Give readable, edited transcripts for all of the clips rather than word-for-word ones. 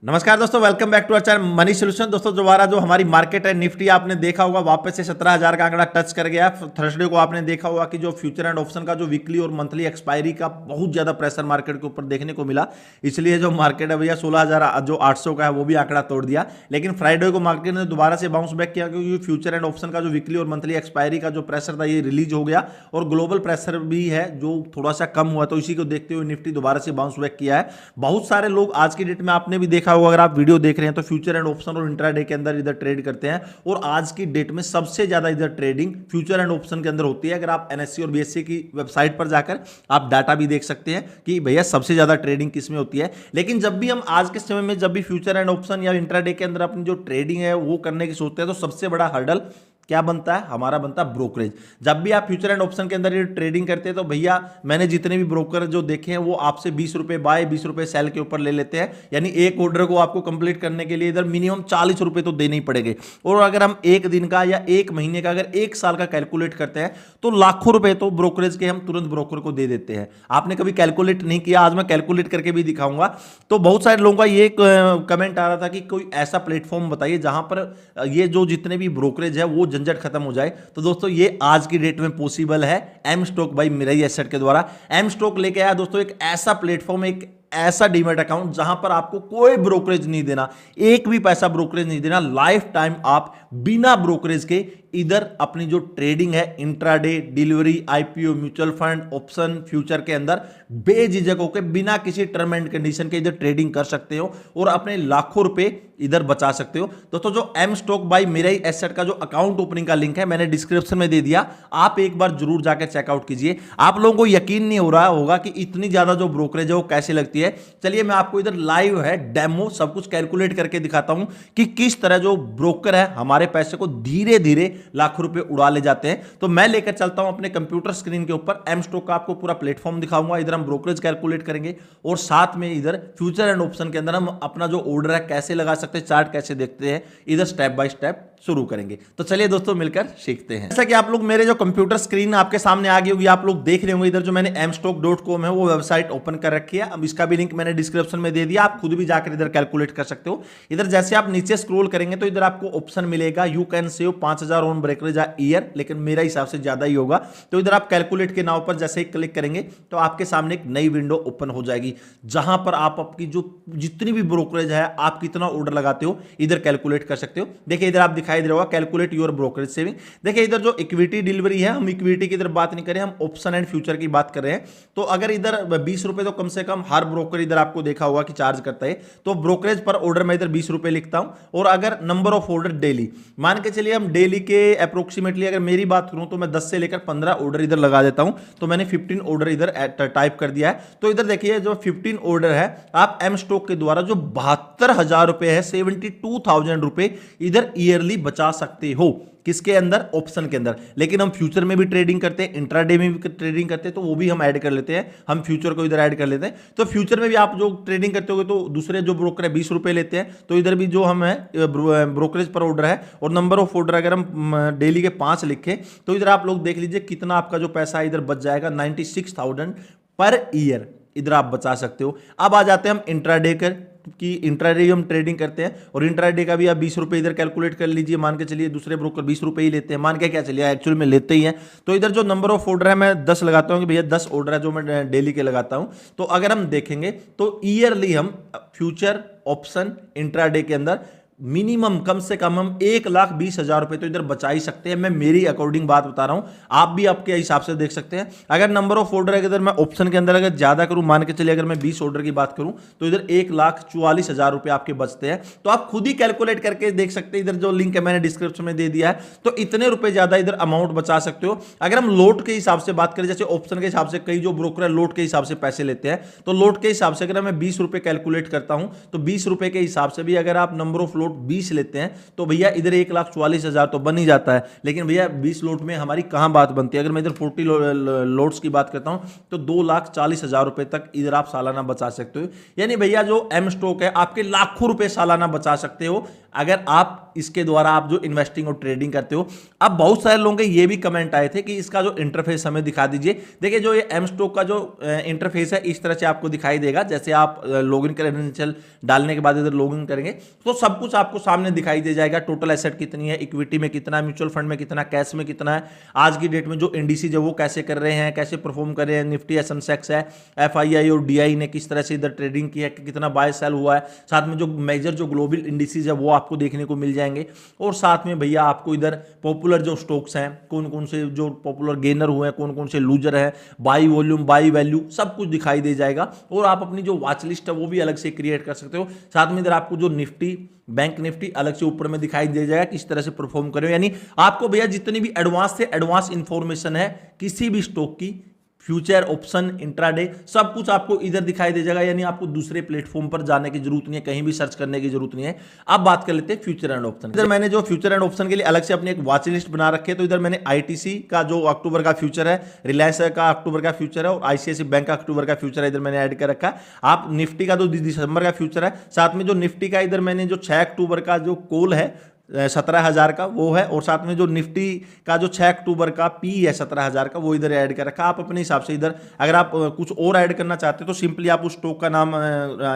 नमस्कार दोस्तों, welcome back to our channel money solution. दोस्तों दोबारा जो हमारी मार्केट है निफ्टी आपने देखा होगा वापस से 17,000 का आंकड़ा टच कर गया। थर्सडे को आपने देखा होगा कि जो फ्यूचर एंड ऑप्शन का जो वीकली और मंथली एक्सपायरी का बहुत ज्यादा प्रेशर मार्केट के ऊपर देखने को मिला, इसलिए जो मार्केट है भैया 16,800 का है वो भी आंकड़ा तोड़ दिया। लेकिन फ्राइडे को मार्केट ने दोबारा से बाउंस बैक किया क्योंकि फ्यूचर एंड ऑप्शन का जो वीकली और मंथली एक्सपायरी का जो प्रेशर था ये रिलीज हो गया और ग्लोबल प्रेशर भी है जो थोड़ा सा कम हुआ, तो इसी को देखते हुए निफ्टी दोबारा से बाउंस बैक किया है। बहुत सारे लोग आज की डेट में आपने भी देखा होगा, अगर आप वीडियो देख रहे हैं तो फ्यूचर एंड ऑप्शन और इंट्राडे के अंदर इधर ट्रेड करते हैं और आज की डेट में सबसे ज्यादा इधर ट्रेडिंग फ्यूचर एंड ऑप्शन के अंदर होती है। अगर आप एनएससी और बीएससी की वेबसाइट पर जाकर आप डाटा भी देख सकते हैं कि भैया सबसे ज्यादा ट्रेडिंग किस में होती है। लेकिन जब भी हम आज के समय में जब भी फ्यूचर एंड ऑप्शन या इंट्राडे के अंदर अपनी जो ट्रेडिंग है वो करने की सोचते हैं तो सबसे बड़ा हर्डल क्या बनता है, हमारा बनता है ब्रोकरेज। जब भी आप फ्यूचर एंड ऑप्शन के अंदर ये ट्रेडिंग करते हैं तो भैया मैंने जितने भी ब्रोकर जो देखे हैं वो आपसे 20 रुपए बाय 20 रुपए सेल के ऊपर ले लेते हैं। यानी एक ऑर्डर को आपको कंप्लीट करने के लिए इधर मिनिमम 40 रुपए तो देने ही पड़ेंगे। और अगर हम एक दिन का या एक महीने का अगर एक साल का कैलकुलेट करते हैं तो लाखों रुपए तो ब्रोकरेज के हम तुरंत ब्रोकर को दे देते हैं। आपने कभी कैलकुलेट नहीं किया, आज मैं कैलकुलेट करके भी दिखाऊंगा। तो बहुत सारे लोगों का ये कमेंट आ रहा था कि कोई ऐसा प्लेटफॉर्म बताइए जहां पर ये जो जितने भी ब्रोकरेज है वो झंझट खत्म हो जाए। तो दोस्तों ये आज की डेट में पॉसिबल है M stock by Mirae asset के द्वारा। एम स्टॉक लेके आया दोस्तों एक ऐसा प्लेटफॉर्म, एक ऐसा डीमैट अकाउंट जहां पर आपको कोई ब्रोकरेज नहीं देना, एक भी पैसा ब्रोकरेज नहीं देना। लाइफ टाइम आप बिना ब्रोकरेज के इधर अपनी जो ट्रेडिंग है intraday, delivery, IPO, mutual fund, option, future के अंदर बेझिझक होकर बिना किसी टर्म एंड कंडीशन के इधर ट्रेडिंग कर सकते हो और अपने लाखों रुपए इधर बचा सकते हो। दोस्तों जो M stock by Mirae asset का जो अकाउंट ओपनिंग का लिंक है मैंने डिस्क्रिप्शन में दे दिया, आप एक बार जरूर जाकर चेकआउट कीजिए। आप लोगों को यकीन नहीं हो रहा होगा कि इतनी ज्यादा जो ब्रोकरेज है वो कैसे लगती है। चलिए मैं आपको इधर लाइव है डेमो सब कुछ कैलकुलेट करके दिखाता हूं कि किस तरह जो ब्रोकर है हमारे पैसे को धीरे धीरे लाखों रुपए उड़ा ले जाते हैं। तो मैं लेकर चलता हूं अपने कंप्यूटर स्क्रीन के ऊपर, एम स्टॉक का आपको पूरा प्लेटफॉर्म दिखाऊंगा। इधर हम ब्रोकरेज कैलकुलेट करेंगे और साथ में इधर फ्यूचर एंड ऑप्शन के अंदर हम अपना जो ऑर्डर है कैसे लगा सकते हैं, चार्ट कैसे देखते हैं, इधर स्टेप बाय स्टेप शुरू करेंगे। तो चलिए दोस्तों मिलकर सीखते हैं। जैसा कि आप लोग मेरे जो कंप्यूटर स्क्रीन आपके सामने आ गई होगी, आप लोग देख रहे होंगे इधर जो मैंने mstock.com है वो वेबसाइट ओपन कर रखी है। अब इसका भी लिंक मैंने डिस्क्रिप्शन में दे दिया, आप खुद भी जाकर इधर कैलकुलेट कर सकते हो। इधर जैसे आप नीचे स्क्रॉल करेंगे तो इधर आपको ऑप्शन मिलेगा you can save 5,000 on brokerage year, लेकिन मेरा हिसाब से ज्यादा ही होगा। तो इधर आप कैलकुलेट के नाव पर जैसे ही क्लिक करेंगे तो आपके सामने एक नई विंडो ओपन हो जाएगी जहां पर आप आपकी जो जितनी भी ब्रोकरेज है आप कितना ऑर्डर लगाते हो इधर कैलकुलेट कर सकते हो। देखिए इधर आप दिखाई दे रहा होगा कैलकुलेट योर ब्रोकरेज सेविंग। देखिए इधर जो इक्विटी डिलीवरी है, हम इक्विटी की इधर बात नहीं कर रहे, हम ऑप्शन एंड फ्यूचर की बात कर रहे हैं। तो अगर इधर 20 रुपए तो कम से कम हर ब्रोकर इधर आपको देखा होगा कि चार्ज करता है। तो ब्रोकरेज पर ऑर्डर में इधर 20 रुपए लिखता हूं और अगर नंबर ऑफ ऑर्डर डेली मान के चलिए हम डेली के अप्रोक्सीमेटली अगर मेरी बात करूं तो मैं 10 से लेकर 15 ऑर्डर इधर लगा देता हूं। तो मैंने 15 ऑर्डर इधर टाइप कर दिया है। तो इधर देखिए जो 15 ऑर्डर है आप एम स्टॉक के द्वारा जो 72,000 रुपए है 72,000 रुपए इधर ईयरली बचा सकते हो। किसके अंदर? ऑप्शन के अंदर। लेकिन हम फ्यूचर में भी ट्रेडिंग करते हैं, इंट्राडे में भी ट्रेडिंग करते हैं, तो वो भी हम ऐड कर लेते हैं। हम फ्यूचर को इधर ऐड कर लेते हैं। तो फ्यूचर में भी आप जो ट्रेडिंग करते हो तो दूसरे जो ब्रोकर है 20 रुपए लेते हैं। तो इधर भी जो हम है ब्रोकरेज पर ऑर्डर है और नंबर ऑफ ऑर्डर अगर हम डेली के 5 लिखे तो इधर आप लोग देख लीजिए कितना आपका जो पैसा इधर बच जाएगा, 96,000 पर ईयर इधर आप बचा सकते हो। अब आ जाते हैं हम इंट्राडे कि इंट्राडे हम ट्रेडिंग करते हैं और इंट्राडे का भी आप 20 रुपए इधर कैलकुलेट कर लीजिए। मान के चलिए दूसरे ब्रोकर 20 रुपए ही लेते हैं, मान के क्या चलिए एक्चुअल में लेते ही हैं। तो इधर जो नंबर ऑफ ऑर्डर है मैं 10 लगाता हूं कि भैया 10 ऑर्डर है जो मैं डेली के लगाता हूं। तो अगर हम देखेंगे तो ईयरली हम फ्यूचर, ऑप्शन, इंट्राडे के अंदर मिनिमम कम से कम हम 1,20,000 रुपए तो इधर बचा ही सकते हैं। मैं मेरी अकॉर्डिंग बात बता रहा हूं, आप भी आपके हिसाब से देख सकते हैं। अगर नंबर ऑफ ऑर्डर अगर मैं ऑप्शन के अंदर अगर ज्यादा करूं, मान के चलिए अगर मैं 20 ऑर्डर की बात करूं तो इधर 1,44,000 रुपए आपके बचते हैं। तो आप खुद ही कैलकुलेट करके देख सकते हैं। इधर जो लिंक है मैंने डिस्क्रिप्शन में दे दिया है। तो इतने रुपए ज्यादा इधर अमाउंट बचा सकते हो। अगर हम लोट के हिसाब से बात करें, जैसे ऑप्शन के हिसाब से कई जो ब्रोकर है लोट के हिसाब से पैसे लेते हैं, तो लोट के हिसाब से अगर मैं 20 रुपए कैलकुलेट करता हूं तो 20 रुपए के हिसाब से भी अगर आप नंबर ऑफ लोट लोट 20 लेते हैं तो भैया इधर 1,44,000 तो बन ही जाता है। लेकिन भैया 20 लोट में हमारी कहाँ बात बनती है। अगर मैं इधर 40 लोट्स की बात करता हूँ तो 2,40,000 रुपए तक इधर आप सालाना बचा सकते हो। यानी भैया जो एम स्टॉक है आपके लाखों रुपए सालाना बचा सकते हो अगर आप इसके द्वारा आप जो इन्वेस्टिंग और ट्रेडिंग करते हो। अब बहुत सारे लोगों के ये भी कमेंट आए थे कि इसका जो इंटरफेस हमें दिखा दीजिए। देखिए जो ये एम स्टॉक का जो इंटरफेस है इस तरह से आपको दिखाई देगा। जैसे आप लॉगिन क्रेडेंशियल डालने के बाद इधर लॉगिन करेंगे तो सब कुछ आपको सामने दिखाई दे जाएगा। टोटल एसेट कितनी है, इक्विटी में कितना है, म्यूचुअल फंड में कितना, कैश में कितना है, आज की डेट में जो इंडिसेज है वो कैसे कर रहे हैं, कैसे परफॉर्म कर रहे हैं, निफ्टी है, सेंसेक्स है, एफआईआई और डीआई ने किस तरह से इधर ट्रेडिंग की है, कितना बाय सेल हुआ है। साथ में जो मेजर जो ग्लोबल इंडिसेज है वो आपको देखने को मिल जाएंगे। और साथ में भैया आपको इधर पॉपुलर जो स्टॉक्स हैं, कौन कौन से जो पॉपुलर गेनर हुए हैं, कौन कौन से लूजर हैं, बाई वॉल्यूम, बाई वैल्यू, सब कुछ दिखाई दे जाएगा। और आप अपनी जो वॉच लिस्ट है वो भी अलग से क्रिएट कर सकते हो। साथ में इधर आपको जो निफ्टी, बैंक निफ्टी अलग से ऊपर में दिखाई दे जाएगा किस तरह से परफॉर्म करे। यानी आपको भैया जितनी भी एडवांस से एडवांस इंफॉर्मेशन है किसी भी स्टॉक की, फ्यूचर, ऑप्शन, इंट्राडे, सब कुछ आपको इधर दिखाई दे जाएगा। यानी आपको दूसरे प्लेटफॉर्म पर जाने की जरूरत नहीं है, कहीं भी सर्च करने की जरूरत नहीं है। अब बात कर लेते हैं फ्यूचर एंड ऑप्शन। इधर मैंने जो फ्यूचर एंड ऑप्शन के लिए अलग से अपनी एक वॉच लिस्ट बना रखी है। तो इधर मैंने आईटीसी का जो अक्टूबर का फ्यूचर है, रिलायंस का अक्टूबर का फ्यूचर है और आईसीआईसी बैंक का अक्टूबर का फ्यूचर है इधर मैंने ऐड कर रखा है। आप निफ्टी का जो दिसंबर का फ्यूचर है, साथ में जो निफ्टी का इधर मैंने जो 6 अक्टूबर का जो कॉल है 17,000 का वो है, और साथ में जो निफ्टी का जो 6 अक्टूबर का पी है 17,000 का वो इधर ऐड कर रखा। आप अपने हिसाब से इधर अगर आप कुछ और ऐड करना चाहते हो तो सिंपली आप उस स्टॉक का नाम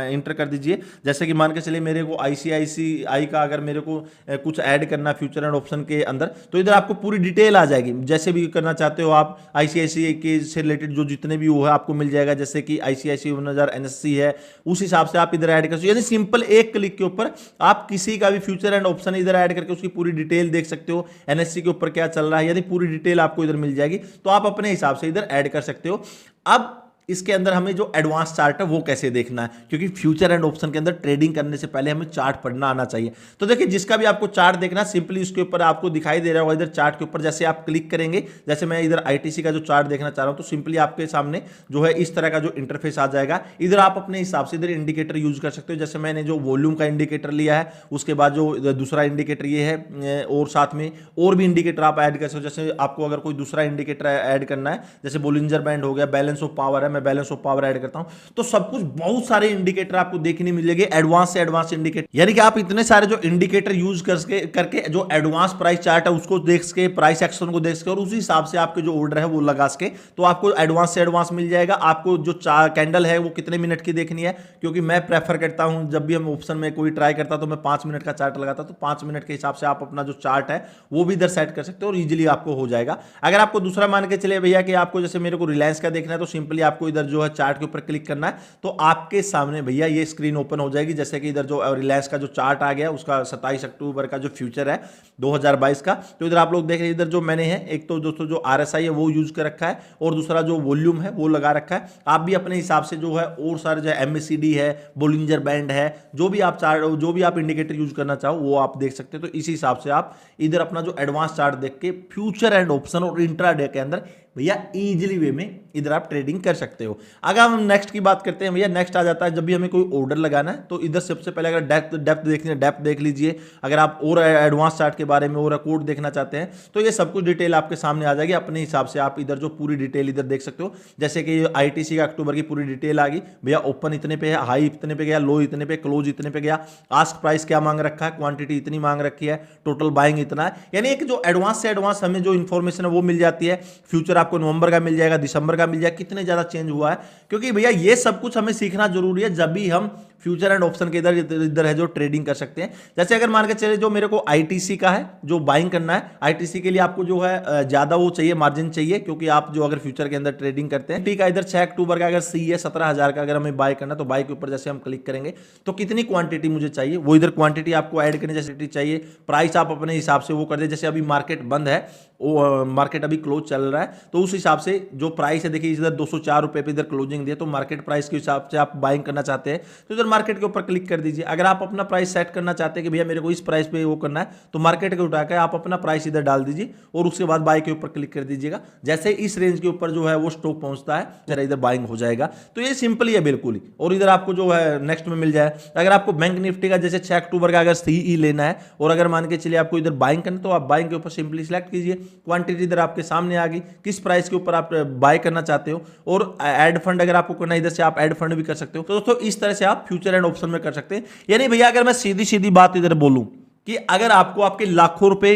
इंटर कर दीजिए। जैसे कि मान के चलिए मेरे को आईसीआईसीआई का अगर मेरे को कुछ ऐड करना फ्यूचर एंड ऑप्शन के अंदर तो इधर आपको पूरी डिटेल आ जाएगी। जैसे भी करना चाहते हो आप आईसीआईसीआई के से रिलेटेड जो जितने भी वो है आपको मिल जाएगा। जैसे कि आईसीआईसीआई 1000 एनएससी है, उस हिसाब से आप इधर ऐड कर सकते हो। यानी सिंपल एक क्लिक के ऊपर आप किसी का भी फ्यूचर एंड ऑप्शन इधर ऐड करके उसकी पूरी डिटेल देख सकते हो। एनएससी के ऊपर क्या चल रहा है, यानी पूरी डिटेल आपको इधर मिल जाएगी। तो आप अपने हिसाब से इधर ऐड कर सकते हो। अब इसके अंदर हमें जो एडवांस चार्ट है वो कैसे देखना है, क्योंकि फ्यूचर एंड ऑप्शन के अंदर ट्रेडिंग करने से पहले हमें चार्ट पढ़ना आना चाहिए। तो देखिए जिसका भी आपको चार्ट देखना सिंपली उसके ऊपर आपको दिखाई दे रहा होगा इधर चार्ट के ऊपर जैसे आप क्लिक करेंगे। जैसे मैं इधर आईटीसी का जो चार्ट देखना चाह रहा हूं तो सिंपली आपके सामने जो है इस तरह का जो इंटरफेस आ जाएगा। इधर आप अपने हिसाब से इधर इंडिकेटर यूज कर सकते हो। जैसे मैंने जो वॉल्यूम का इंडिकेटर लिया है, उसके बाद जो दूसरा इंडिकेटर ये है, और साथ में और भी इंडिकेटर आप ऐड कर सकते हो। जैसे आपको अगर कोई दूसरा इंडिकेटर ऐड करना है, जैसे बोलिंजर बैंड हो गया, बैलेंस ऑफ पावर है, मैं बैलेंस ऑफ पावर करता हूं, तो सब कुछ बहुत सारे इंडिकेटर आपको देखने मिलेंगे, एडवांस से एडवांस इंडिकेटर। यानी कि आप इतने सारे जो इंडिकेटर यूज करके जो एडवांस प्राइस चार्ट है उसको देख के, प्राइस एक्शन को देख के और उसी हिसाब से आपके जो ऑर्डर है वो लगा के, तो आपको एडवांस से एडवांस मिल जाएगा। आपको जो कैंडल है वो कितने मिनट की देखनी है, क्योंकि मैं प्रेफर करता हूं जब भी हम ऑप्शन में कोई ट्राई करता तो मैं 5 मिनट का चार्ट लगाता, तो 5 मिनट के हिसाब से आप अपना जो चार्ट है वो भी इधर सेट कर सकते हो और इजीली आपको हो जाएगा। अगर आपको दूसरा मान के चले भैया कि आपको जैसे मेरे को रिलायंस का देखना है, तो सिंपली आपको इधर जो है चार्ट के ऊपर क्लिक करना है, तो आपके सामने भैया ये स्क्रीन ओपन हो जाएगी। जैसे कि इधर जो रिलायंस का जो चार्ट आ गया उसका 27 अक्टूबर का जो फ्यूचर है 2022 का, तो इधर आप लोग देख रहे हैं इधर जो मैंने है एक तो दोस्तों जो आरएसआई है वो यूज कर रखा है और दूसरा जो वॉल्यूम है वो लगा रखा है। आप भी अपने हिसाब से जो है और सारे जो एमएसीडी है, बोलिंजर बैंड है, जो भी आप चार्ट, जो भी आप इंडिकेटर यूज करना चाहो वो आप देख सकते हो। तो इसी हिसाब से आप इधर अपना जो एडवांस चार्ट देख के फ्यूचर एंड ऑप्शन और इंट्राडे के अंदर भैया इजीली वे में इधर आप ट्रेडिंग कर सकते हो। अगर हम नेक्स्ट की बात करते हैं भैया, नेक्स्ट आ जाता है जब भी हमें कोई ऑर्डर लगाना है तो इधर सबसे पहले अगर डेप्थ देखनी है डेप्थ देख लीजिए। अगर आप और एडवांस चार्ट के बारे में और कोड देखना चाहते हैं तो ये सब कुछ डिटेल आपके सामने आ जाएगी। अपने हिसाब से आप इधर जो पूरी डिटेल इधर देख सकते हो। जैसे कि आईटीसी का अक्टूबर की पूरी डिटेल आ गई भैया, ओपन इतने पे है, हाई इतने पे गया, लो इतने पे, क्लोज इतने पे गया, आस्क प्राइस क्या मांग रखा है, क्वांटिटी इतनी मांग रखी है, टोटल बाइंग इतना है। यानी एक जो एडवांस से एडवांस हमें जो इन्फॉर्मेशन है वो मिल जाती है। फ्यूचर आपको नवंबर का मिल जाएगा, दिसंबर का मिल जाएगा, कितने ज्यादा चेंज हुआ है, क्योंकि भैया ये सब कुछ हमें सीखना जरूरी है जब भी हम फ्यूचर एंड ऑप्शन के इधर है जो ट्रेडिंग कर सकते हैं। जैसे अगर मान के चले जो मेरे को आईटीसी का है जो बाइंग करना है, आईटीसी के लिए आपको जो है ज्यादा वो चाहिए, मार्जिन चाहिए, क्योंकि आप जो अगर फ्यूचर के अंदर ट्रेडिंग करते हैं। ठीक है, इधर 6 अक्टूबर का अगर सी है 17,000 का, अगर हमें बाय करना तो बाय के ऊपर जैसे हम क्लिक करेंगे तो कितनी क्वांटिटी मुझे चाहिए वो इधर क्वांटिटी आपको ऐड करनी जैसे चाहिए। प्राइस आप अपने हिसाब से वो कर दे। जैसे अभी मार्केट बंद है, वो मार्केट अभी क्लोज चल रहा है, तो तो उस हिसाब से जो प्राइस है देखिए इधर 204 रुपये पे इधर क्लोजिंग दिया, तो मार्केट प्राइस के हिसाब से आप बाइंग करना चाहते हैं तो इधर मार्केट के ऊपर क्लिक कर दीजिए। अगर आप अपना प्राइस सेट करना चाहते हैं कि भैया मेरे को इस प्राइस पे वो करना है तो मार्केट के उठा के आप अपना प्राइस इधर डाल दीजिए और उसके बाद बाय के ऊपर क्लिक कर दीजिएगा। जैसे इस रेंज के ऊपर जो है वो स्टॉक पहुंचता है जरा इधर बाइंग हो जाएगा। तो ये सिंपल ही है बिल्कुल ही, और इधर आपको जो है नेक्स्ट में मिल जाए। अगर आपको बैंक निफ्टी का जैसे 6 अक्टूबर का अगर सीई लेना है और अगर मान के चलिए आपको इधर बाइंग करना तो आप बाइंग के ऊपर सिंपली सिलेक्ट कीजिए, क्वांटिटी इधर आपके सामने आ गई, किस प्राइस के ऊपर आप बाय करना चाहते हो, और ऐड फंड अगर आपको करना है इधर से आप ऐड फंड भी कर सकते हो। तो दोस्तों इस तरह से आप फ्यूचर एंड ऑप्शन में कर सकते हैं। यानी भैया अगर मैं सीधी सीधी बात इधर बोलूं कि अगर आपको आपके लाखों रुपए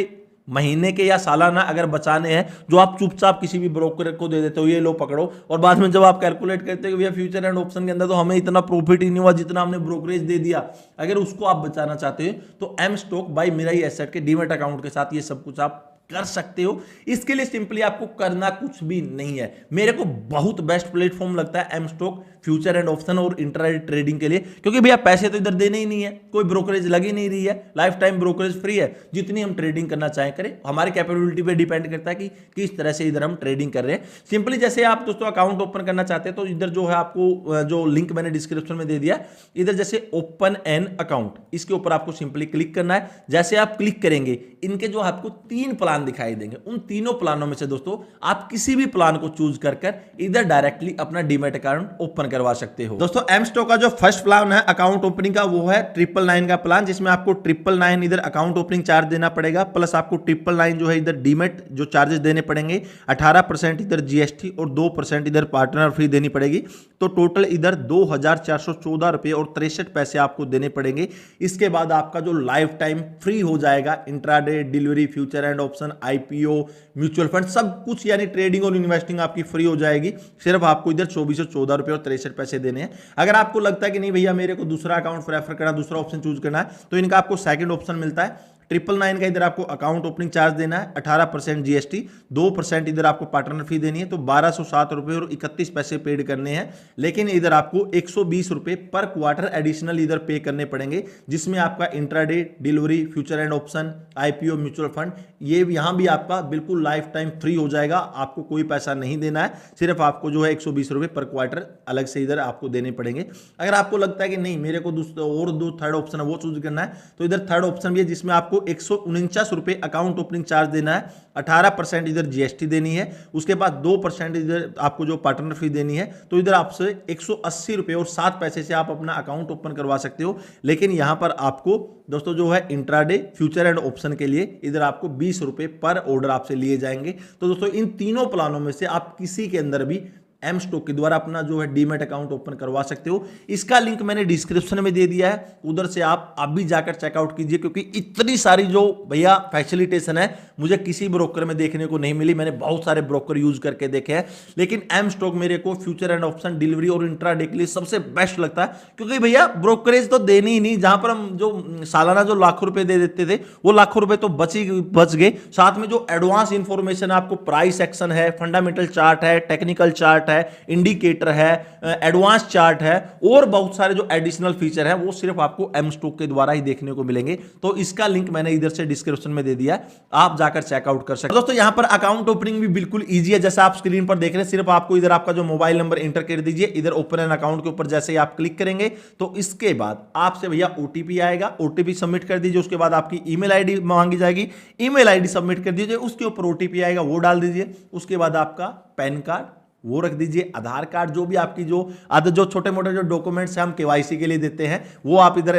महीने के या सालाना अगर बचाने हैं जो आप चुपचाप किसी भी ब्रोकर को दे देते हो, ये लो पकड़ो, और बाद में जब आप कैलकुलेट करते हो कि भैया फ्यूचर एंड ऑप्शन के अंदर तो हमें इतना प्रॉफिट ही नहीं हुआ जितना हमने ब्रोकरेज दे दिया, अगर उसको आप बचाना चाहते हो तो M stock by Mirae asset के डीमैट अकाउंट के साथ ये सब कुछ आप कर सकते हो। इसके लिए सिंपली आपको करना कुछ भी नहीं है। मेरे को बहुत बेस्ट प्लेटफॉर्म लगता है M stock future and option और इंट्राडे ट्रेडिंग के लिए, क्योंकि भैया पैसे तो इधर देने ही नहीं है, कोई ब्रोकरेज लगी नहीं रही है, लाइफ टाइम ब्रोकरेज फ्री है, जितनी हम ट्रेडिंग करना चाहें करें, हमारी कैपेबिलिटी पे डिपेंड करता है कि किस तरह से इधर हम ट्रेडिंग कर रहे हैं। सिंपली जैसे आप दोस्तों अकाउंट ओपन करना चाहते हैं तो इधर जो है आपको जो लिंक मैंने डिस्क्रिप्शन में दे दिया, इधर जैसे ओपन एन अकाउंट, इसके ऊपर आपको सिंपली क्लिक करना है। जैसे आप क्लिक करेंगे इनके जो आपको 3 प्लान दिखाई देंगे, उन तीनों प्लानों में से दोस्तों आप किसी भी प्लान को चूज कर इधर डायरेक्टली अपना डीमैट अकाउंट ओपन करवा सकते हो। दोस्तों एम स्टॉक का जो फर्स्ट प्लान है अकाउंट ओपनिंग का वो है 999 का प्लान, जिसमें आपको 999 इधर अकाउंट ओपनिंग चार्ज देना पड़ेगा, प्लस आपको 999 जो है इधर डीमैट जो चार्जेस देने पड़ेंगे, 18% इधर जीएसटी और 2% इधर पार्टनर फी देनी पड़ेगी। तो टोटल इधर 2414 रुपये और 63 पैसे आपको देने पड़ेंगे। इसके बाद आपका जो लाइफ टाइम फ्री हो जाएगा intraday, delivery, future and option, IPO, mutual fund, सब कुछ यानी ट्रेडिंग और इन्वेस्टिंग आपकी फ्री हो जाएगी। सिर्फ आपको इधर 2414 रुपये और 63 पैसे देने हैं। अगर आपको लगता है कि नहीं भैया मेरे को दूसरा अकाउंट प्रेफर करना, दूसरा ऑप्शन चूज करना है, तो इनका आपको सेकंड ऑप्शन मिलता है 999 का इधर आपको अकाउंट ओपनिंग चार्ज देना है, 18% जीएसटी, 2% इधर आपको पार्टनर फी देनी है, तो 1207 रुपये और 31 पैसे पेड करने हैं। लेकिन इधर आपको 120 रुपये पर क्वार्टर एडिशनल इधर पे करने पड़ेंगे, जिसमें आपका intraday, delivery, future and option, IPO, mutual fund, ये यहां भी आपका बिल्कुल लाइफ टाइम फ्री हो जाएगा। आपको कोई पैसा नहीं देना है, सिर्फ आपको जो है 120 रुपये पर क्वार्टर अलग से इधर आपको देने पड़ेंगे। अगर आपको लगता है कि नहीं मेरे को और दो थर्ड ऑप्शन है वो चूज करना है, तो इधर थर्ड ऑप्शन भी है जिसमें आपको 149 रुपये अकाउंट ओपनिंग चार्ज देना है, 18% इधर जीएसटी देनी है, उसके बाद 2% इधर आपको जो पार्टनर फी देनी है, तो इधर आपसे 180 रुपये और 7 पैसे से आप अपना अकाउंट ओपन करवा सकते हो। लेकिन यहां पर आपको दोस्तों जो है इंट्राडे, फ्यूचर एंड ऑप्शन के लिए इधर आपको 20 रुपये पर ऑर्डर आपसे लिए जाएंगे। तो दोस्तों इन तीनों प्लानों में से आप किसी के अंदर भी एम स्टॉक के द्वारा अपना जो है डीमैट अकाउंट ओपन करवा सकते हो। इसका लिंक मैंने डिस्क्रिप्शन में दे दिया है, उधर से आप अभी जाकर चेकआउट कीजिए, क्योंकि इतनी सारी जो भैया फैसिलिटेशन है मुझे किसी ब्रोकर में देखने को नहीं मिली। मैंने बहुत सारे ब्रोकर यूज करके देखे हैं, लेकिन एम स्टॉक मेरे को फ्यूचर एंड ऑप्शन, डिलीवरी और इंट्राडे के लिए सबसे बेस्ट लगता है, क्योंकि भैया ब्रोकरेज तो देनी ही नहीं। जहां पर हम जो सालाना जो लाखों रुपए दे देते थे वो लाखों रुपए तो बच गए, साथ में जो एडवांस इंफॉर्मेशन आपको प्राइस एक्शन है, फंडामेंटल चार्ट है, टेक्निकल चार्ट है, इंडिकेटर है, एडवांस चार्ट है, और बहुत सारे जो एडिशनल फीचर है वो सिर्फ आपको एम स्टॉक के द्वारा ही देखने को मिलेंगे। तो इसका लिंक मैंने इधर से डिस्क्रिप्शन में दे दिया है, आप जाकर चेकआउट कर सकते हैं। दोस्तों यहां पर अकाउंट ओपनिंग भी बिल्कुल इजी है, जैसा आप स्क्रीन पर देख रहे हैं। सिर्फ आपको इधर आपका जो मोबाइल नंबर एंटर कर दीजिए, इधर ओपन एन अकाउंट के ऊपर जैसे ही आप क्लिक करेंगे तो इसके बाद आपसे भैया ओटीपी आएगा, ओटीपी सबमिट कर दीजिए। उसके बाद आपकी ईमेल आईडी मांगी जाएगी, ईमेल आईडी सबमिट कर दीजिए, उसके ऊपर ओटीपी आएगा वो डाल दीजिए। उसके बाद आपका पैन कार्ड वो रख दीजिए, आधार कार्ड, जो भी आपकी जो छोटे मोटे जो डॉक्यूमेंट्स हैं हम केवाईसी के लिए देते हैं वो आप इधर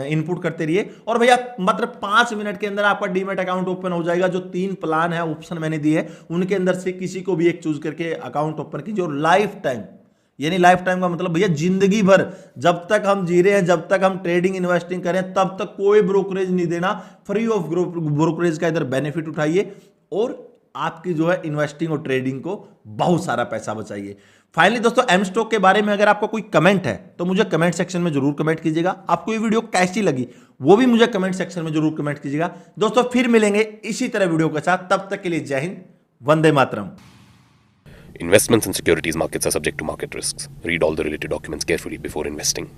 इनपुट करते रहिए। और भैया मात्र 5 मिनट के अंदर आपका डीमैट अकाउंट ओपन हो जाएगा। जो 3 प्लान है ऑप्शन मैंने दिए हैं उनके अंदर से किसी को भी एक चूज करके अकाउंट ओपन कीजिए, और लाइफ टाइम, यानी लाइफ टाइम का मतलब भैया जिंदगी भर, जब तक हम जी रहे हैं, जब तक हम ट्रेडिंग इन्वेस्टिंग करें, तब तक कोई ब्रोकरेज नहीं देना, फ्री ऑफ ब्रोकरेज का इधर बेनिफिट उठाइए और आपकी जो है इन्वेस्टिंग और ट्रेडिंग को बहुत सारा पैसा बचाइए। फाइनली दोस्तों एम स्टॉक के बारे में अगर आपका कोई कमेंट है तो मुझे कमेंट सेक्शन में जरूर कमेंट कीजिएगा। आपको ये वीडियो कैसी लगी वो भी मुझे कमेंट सेक्शन में जरूर कमेंट कीजिएगा। दोस्तों फिर मिलेंगे इसी तरह वीडियो के साथ, तब तक के लिए जय Hind, Vande Mataram. Investments in securities markets are subject to market risks. Read all the related documents carefully before investing.